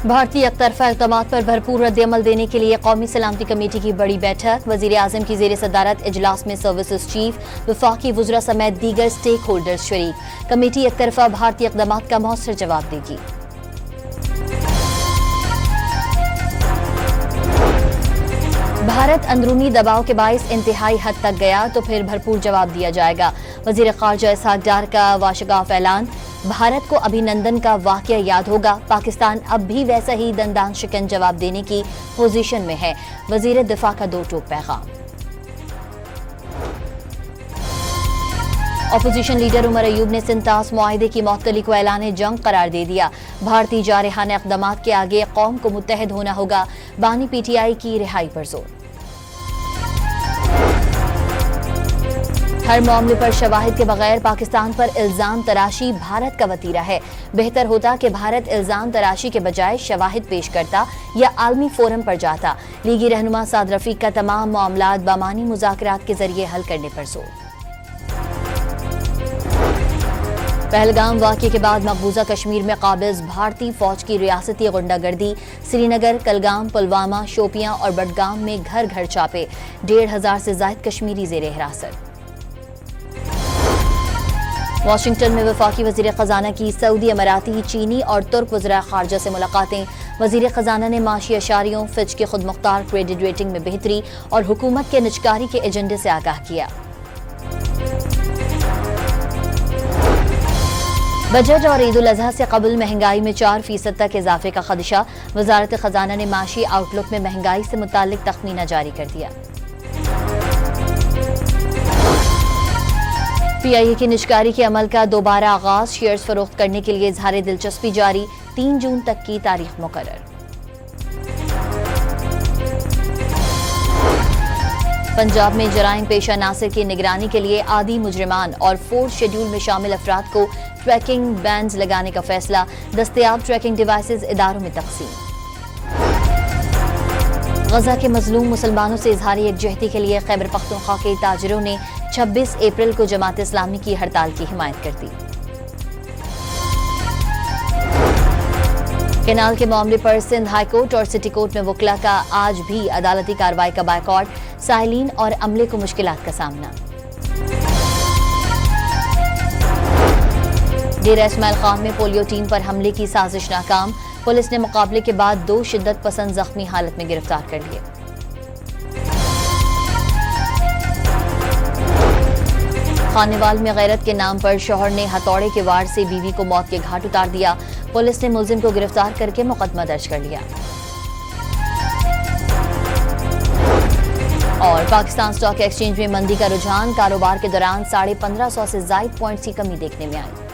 भारतीय एकतरफा इक़दामात पर भरपूर रद्द-ए-अमल देने के लिए कौमी सलामती कमेटी की बड़ी बैठक। वज़ीर-ए-आज़म की ज़ेर सदारत इजलास में सर्विसेज चीफ, वफाकी वुज़रा समेत दीगर स्टेक होल्डर्स शरीक। कमेटी एकतरफा भारतीय इक़दामात का मौसर जवाब देगी। भारत अंदरूनी दबाव के बाइस इंतहाई हद तक गया तो फिर भरपूर जवाब दिया जाएगा। वज़ीर ख़ारजा इसहाक डार का वाशगाफ ऐलान। भारत को अभिनंदन का वाक़या याद होगा। पाकिस्तान अब भी वैसा ही दंदान शिकन जवाब देने की पोजीशन में है। वज़ीर दिफा का दो टोक पैगाम। अपोजिशन लीडर उमर अयूब ने सिंतास मुआहिदे की मअतली को ऐलान जंग करार दे दिया। भारतीय जारहाना इक़दामात के आगे कौम को मुत्तहद होना होगा। बानी PTI की रिहाई पर जोर। हर मामले पर शवाहिद के बगैर पाकिस्तान पर इल्जाम तराशी भारत का वतीरा है। बेहतर होता कि भारत इल्जाम तराशी के बजाय शवाहिद पेश करता या आलमी फोरम पर जाता। लीगी रहनुमा साद रफीक का तमाम मामलात बामानी मुज़ाकरात के जरिए हल करने पर जोर। पहलगाम वाक़ये के बाद मकबूजा कश्मीर में काबिज भारतीय फौज की रियासती गुंडागर्दी। श्रीनगर, कलगाम, पुलवामा, शोपियां और बडगाम में घर घर छापे। 1,500 से ज़ायद कश्मीरी ज़ेरे हिरासत। वाशिंगटन में वफाकी वज़ीर ख़जाना की सऊदी, अमाराती, चीनी और तुर्क वज़ीर ख़ारजा से मुलाकातें। वज़ीर ख़जाना ने माशी अशारियों, फिच के खुद मुख्तार क्रेडिट रेटिंग में बेहतरी और हुकूमत के निजकारी के एजेंडे से आगाह किया। बजट और ईद उल अज़हा से कबल महंगाई में 4% तक इजाफे का खदशा। वज़ारत ख़जाना ने माशी आउटलुक में महंगाई से मुताल्लिक तखमीना जारी कर दिया। PIA की निजकारी के अमल का दोबारा आगाज। शेयर्स फरोख्त करने के लिए इजहार दिलचस्पी जारी। 3 जून तक की तारीख मुकर्रर। पंजाब में जराइम पेशा नासिर की निगरानी के लिए आदि मुजरिमान और 4th शेड्यूल में शामिल अफराद को ट्रैकिंग बैंड्स लगाने का फैसला। दस्तयाब ट्रैकिंग डिवाइसेज इदारों में तकसीम। गजा के मजलूम मुसलमानों से इजहार यकजहती के लिए खैबर पख्तूनख्वा के ताजिरों ने 26 अप्रैल को जमात इस्लामी की हड़ताल की हिमायत कर दी। केनाल के मामले पर सिंध हाईकोर्ट और सिटी कोर्ट में वकला का आज भी अदालती कार्रवाई का बायकॉट। साइलिन और अमले को मुश्किलात का सामना। डेरा इस्माइल खान में पोलियो टीम पर हमले की साजिश नाकाम। पुलिस ने मुकाबले के बाद 2 शिद्दत पसंद जख्मी हालत में गिरफ्तार कर लिए। खानेवाल में गैरत के नाम पर शौहर ने हथौड़े के वार से बीवी को मौत के घाट उतार दिया। पुलिस ने मुलजिम को गिरफ्तार करके मुकदमा दर्ज कर लिया। और पाकिस्तान स्टॉक एक्सचेंज में मंदी का रुझान। कारोबार के दौरान 1550 से ज़ायद पॉइंट्स की कमी देखने में आई।